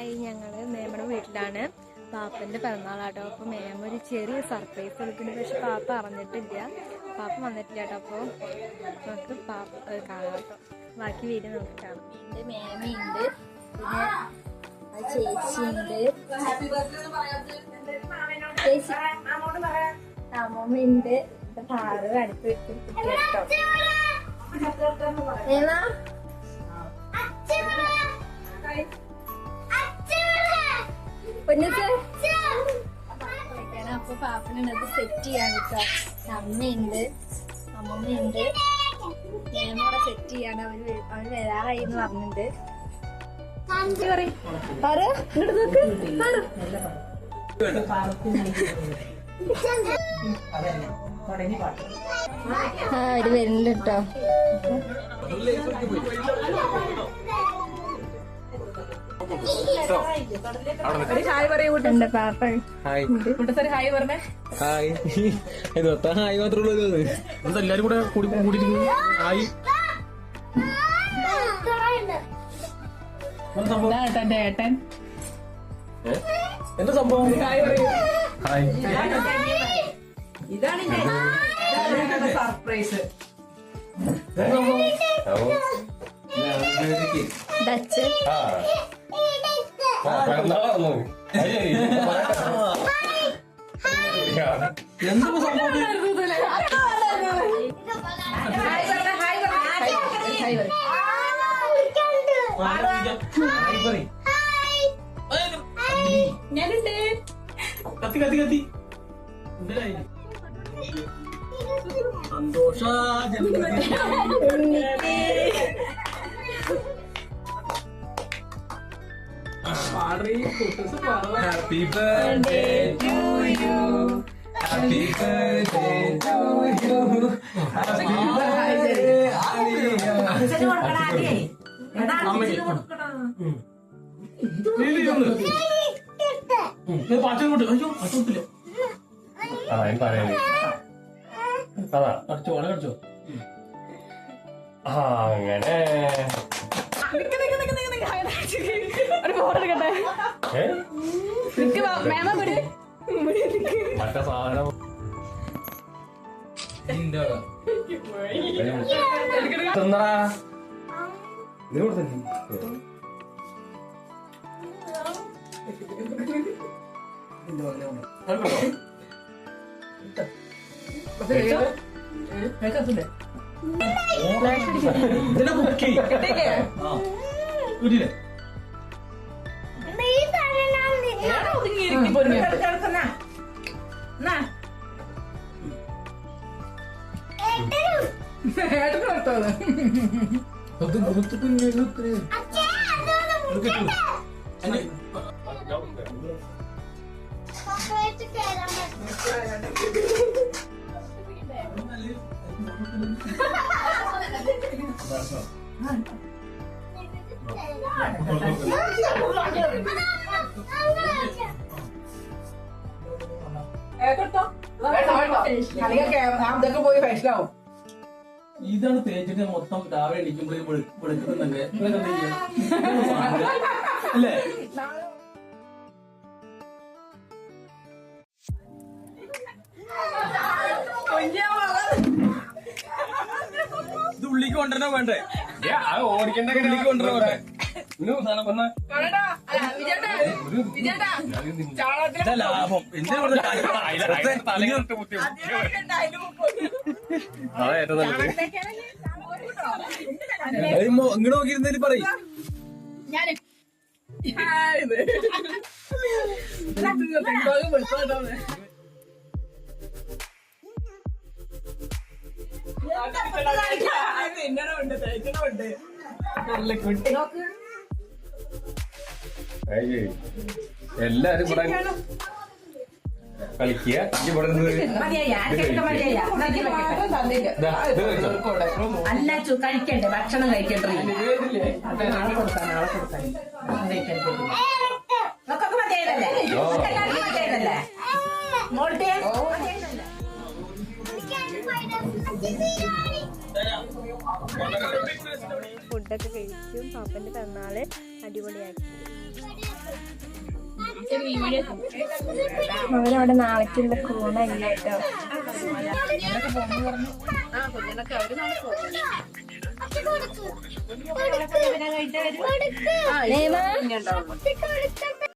Hi, ഞങ്ങൾ മേമയുടെ വീട്ടിലാണ്. പാപ്പൻ്റെ പിറന്നാളാട്ടോ. അപ്പോൾ മേമ ഒരു ചെറിയ സർപ്രൈസ് കൊടുക്കുന്നുണ്ട്. പക്ഷെ പാപ്പ അറിഞ്ഞിട്ടില്ല, പാപ്പ വന്നിട്ടില്ല കേട്ടോ. അപ്പോൾ നമുക്ക് പാപ്പ കാണാം കേട്ടോ. ബാക്കി വീട് നമുക്ക് കാണാം. ഉണ്ട് മേമയുണ്ട്, പിന്നെ ചേച്ചിയുണ്ട്, ചേച്ചി അമ്മമ്മയുണ്ട്. പാറ് അടുത്ത് വെച്ചിട്ട് കേട്ടോ. അപ്പൊ പാപ്പനുള്ളത് സെറ്റ് ചെയ്യാൻ കേട്ടോ. അമ്മയുണ്ട്, അമ്മമ്മയുണ്ട്, ഞാനവിടെ സെറ്റ് ചെയ്യാണ്. അവര് വരാറായി എന്ന് പറഞ്ഞിട്ടുണ്ട്. അവര് വരുന്നുണ്ട് കേട്ടോ. ഹായ് പറയൂ എന്റെ പാപ്പ. ഹായ് പറഞ്ഞേ. ഹായ് ഹായ് മാത്രമേ ഉള്ളൂ. എല്ലാരും കൂടെ കൂടിയിട്ട് ഹായ്. ഏട്ടന്റെ ഏട്ടൻ എന്താ സംഭവം? ഹായ് പറയൂ. ഹായ്. ഇതാണ് സർപ്രൈസ്. ഡച്ച് എന്താ സംഭവം? ഞാനുണ്ട്. കത്തി കത്തി കത്തി സന്തോഷ. Happy birthday to you. Happy birthday to you. Happy birthday. അങ്ങനെ മറ്റേ സാധനം തന്നടാ. പോയി ഫേഷനാവും. ഇതാണ് തേച്ചിട്ട് മൊത്തം രാവിലെ എണീക്കുമ്പോഴേ വെളുക്കുന്നുണ്ട് അല്ലേ? ഇത് ഉള്ളിക്ക് കൊണ്ടുവരണോ വേണ്ടേ? ഓടിക്കണ്ട ഉള്ളിക്ക് കൊണ്ടുവരണോ വേണ്ടേ? ലാഭം എന്തിനാ ഇങ്ങോട്ട് നോക്കിയിരുന്നതിൽ പറയും. എല്ലാരും ഇവിടെ കളിക്കുക. അല്ല കഴിക്കണ്ടേ, ഭക്ഷണം കഴിക്കണ്ടേ? നാളെ കൊടുക്കാൻ നമുക്കൊക്കെ മതിയായതല്ലേ? മതിയായതല്ലേ മോൾട്ടേ? ഫുഡൊക്കെ കഴിച്ചും പാപ്പൻ്റെ പിറന്നാള് അടിപൊളിയാക്കി. അവരവിടെ നാളേക്കുള്ള കൂണല്ല കേട്ടോ.